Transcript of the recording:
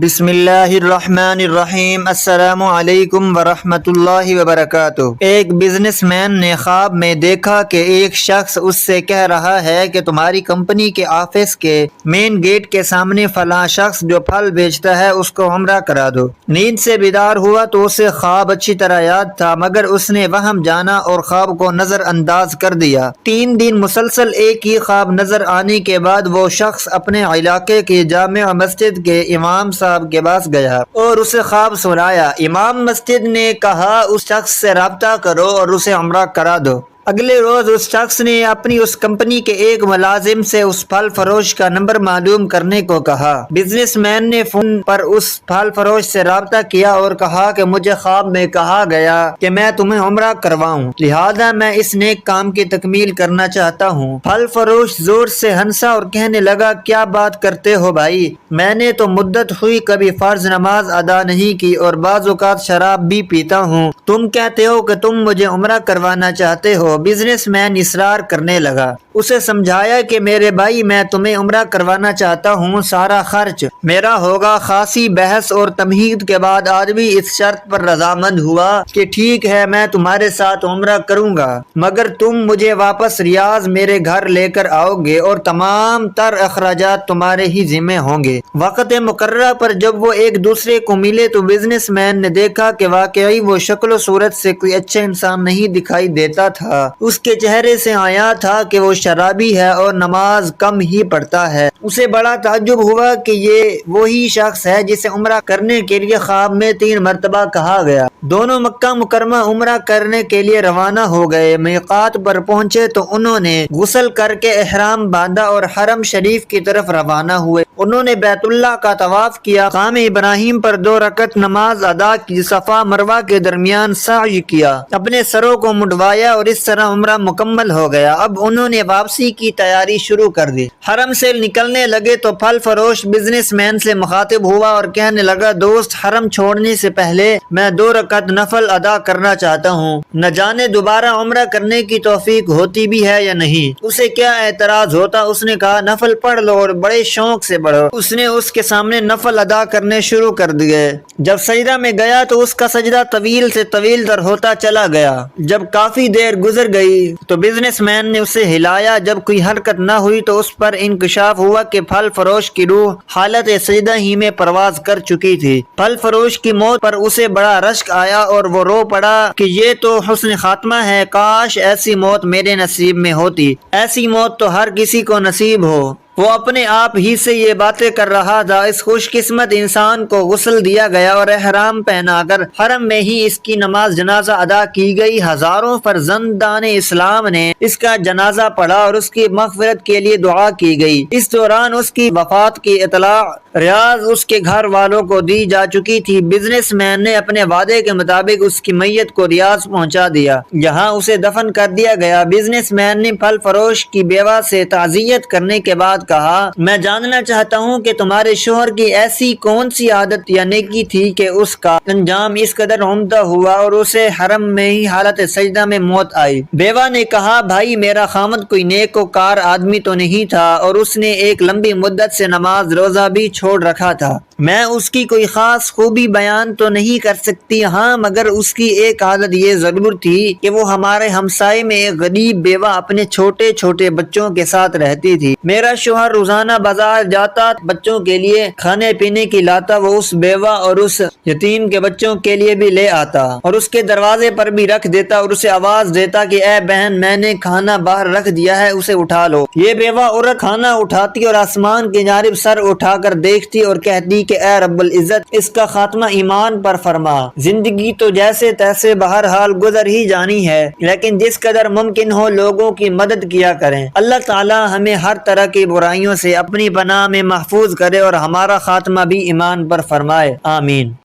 بسم اللہ الرحمن الرحیم۔ السلام علیکم ورحمۃ اللہ وبرکاتہ۔ ایک بزنس مین نے خواب میں دیکھا کہ ایک شخص اس سے کہہ رہا ہے کہ تمہاری کمپنی کے آفس کے مین گیٹ کے سامنے فلاں شخص جو پھل بیچتا ہے اس کو عمرہ کرا دو۔ نیند سے بیدار ہوا تو اسے خواب اچھی طرح یاد تھا، مگر اس نے وہم جانا اور خواب کو نظر انداز کر دیا۔ 3 دن مسلسل ایک ہی خواب نظر آنے کے بعد وہ شخص اپنے علاقے کی جامع مسجد کے امام صاحب کے پاس گیا اور اسے خواب سنایا۔ امام مسجد نے کہا اس شخص سے رابطہ کرو اور اسے عمرہ کرا دو۔ اگلے روز اس شخص نے اپنی اس کمپنی کے ایک ملازم سے اس پھل فروش کا نمبر معلوم کرنے کو کہا۔ بزنس مین نے فون پر اس پھل فروش سے رابطہ کیا اور کہا کہ مجھے خواب میں کہا گیا کہ میں تمہیں عمرہ کرواؤں، لہذا میں اس نیک کام کی تکمیل کرنا چاہتا ہوں۔ پھل فروش زور سے ہنسا اور کہنے لگا، کیا بات کرتے ہو بھائی، میں نے تو مدت ہوئی کبھی فرض نماز ادا نہیں کی اور بعض اوقات شراب بھی پیتا ہوں، تم کہتے ہو کہ تم مجھے عمرہ کروانا چاہتے ہو۔ بزنس مین اصرار کرنے لگا۔ اسے سمجھایا کہ میرے بھائی میں تمہیں عمرہ کروانا چاہتا ہوں، سارا خرچ میرا ہوگا۔ خاصی بحث اور تمہید کے بعد آدمی اس شرط پر رضامند ہوا کہ ٹھیک ہے میں تمہارے ساتھ عمرہ کروں گا، مگر تم مجھے واپس ریاض میرے گھر لے کر آؤ گے اور تمام تر اخراجات تمہارے ہی ذمہ ہوں گے۔ وقت مقررہ پر جب وہ ایک دوسرے کو ملے تو بزنس مین نے دیکھا کہ واقعی وہ شکل و صورت سے کوئی اچھا انسان نہیں دکھائی دیتا تھا۔ اس کے چہرے سے آیا تھا کہ وہ شرابی ہے اور نماز کم ہی پڑھتا ہے۔ اسے بڑا تعجب ہوا کہ یہ وہی شخص ہے جسے عمرہ کرنے کے لیے خواب میں 3 مرتبہ کہا گیا۔ دونوں مکہ مکرمہ عمرہ کرنے کے لیے روانہ ہو گئے۔ میقات پر پہنچے تو انہوں نے غسل کر کے احرام باندھا اور حرم شریف کی طرف روانہ ہوئے۔ انہوں نے بیت اللہ کا طواف کیا، مقام ابراہیم پر 2 رکعت نماز ادا کی، صفا مروہ کے درمیان سعی کیا، اپنے سروں کو منڈوایا اور اس طرح عمرہ مکمل ہو گیا۔ اب انہوں نے واپسی کی تیاری شروع کر دی۔ حرم سے نکلنے لگے تو پھل فروش بزنس مین سے مخاطب ہوا اور کہنے لگا، دوست حرم چھوڑنے سے پہلے میں 2 رکعت نفل ادا کرنا چاہتا ہوں، نہ جانے دوبارہ عمرہ کرنے کی توفیق ہوتی بھی ہے یا نہیں۔ اسے کیا اعتراض ہوتا؟ اس نے کہا، نفل پڑھ لو اور بڑے شوق سے پڑھو۔ اس نے اس کے سامنے نفل ادا کرنے شروع کر دیے۔ جب سجدہ میں گیا تو اس کا سجدہ طویل سے طویل تر ہوتا چلا گیا۔ جب کافی دیر گزر گئی تو بزنس مین نے اسے ہلایا۔ جب کوئی حرکت نہ ہوئی تو اس پر انکشاف ہوا کہ پھل فروش کی روح حالت سجدہ ہی میں پرواز کر چکی تھی۔ پھل فروش کی موت پر اسے بڑا رشک آیا اور وہ رو پڑا کہ یہ تو حسن خاتمہ ہے، کاش ایسی موت میرے نصیب میں ہوتی۔ ایسی موت تو ہر کسی کو نصیب ہو۔ وہ اپنے آپ ہی سے یہ باتیں کر رہا تھا۔ اس خوش قسمت انسان کو غسل دیا گیا اور احرام پہنا کر حرم میں ہی اس کی نماز جنازہ ادا کی گئی۔ ہزاروں فرزندان اسلام نے اس کا جنازہ پڑھا اور اس کی مغفرت کے لیے دعا کی گئی۔ اس دوران اس کی وفات کی اطلاع ریاض اس کے گھر والوں کو دی جا چکی تھی۔ بزنس مین نے اپنے وعدے کے مطابق اس کی میت کو ریاض پہنچا دیا، جہاں اسے دفن کر دیا گیا۔ بزنس مین نے پھل فروش کی بیوہ سے تعزیت کرنے کے بعد کہا، میں جاننا چاہتا ہوں کہ تمہارے شوہر کی ایسی کون سی عادت یا نیکی تھی کہ اس کا انجام اس قدر عمدہ ہوا اور اسے حرم میں ہی حالت سجدہ میں موت آئی۔ بیوہ نے کہا، بھائی میرا خامد کوئی نیک و کار آدمی تو نہیں تھا اور اس نے ایک لمبی مدت سے نماز روزہ بھی چھوڑ رکھا تھا۔ میں اس کی کوئی خاص خوبی بیان تو نہیں کر سکتی، ہاں مگر اس کی ایک عادت یہ ضرور تھی کہ وہ ہمارے ہمسائے میں ایک غریب بیوہ اپنے چھوٹے چھوٹے بچوں کے ساتھ رہتی تھی۔ میرا شوہر روزانہ بازار جاتا، بچوں کے لیے کھانے پینے کی لاتا، وہ اس بیوہ اور اس یتیم کے بچوں کے لیے بھی لے آتا اور اس کے دروازے پر بھی رکھ دیتا اور اسے آواز دیتا کہ اے بہن میں نے کھانا باہر رکھ دیا ہے، اسے اٹھا لو۔ یہ بیوہ عورت کھانا اٹھاتی اور آسمان کی جانب سر اٹھا کر دیکھتی اور کہتی کہ اے رب العزت اس کا خاتمہ ایمان پر فرما۔ زندگی تو جیسے تیسے بہرحال گزر ہی جانی ہے، لیکن جس قدر ممکن ہو لوگوں کی مدد کیا کریں۔ اللہ تعالی ہمیں ہر طرح کی برائیوں سے اپنی پناہ میں محفوظ کرے اور ہمارا خاتمہ بھی ایمان پر فرمائے، آمین۔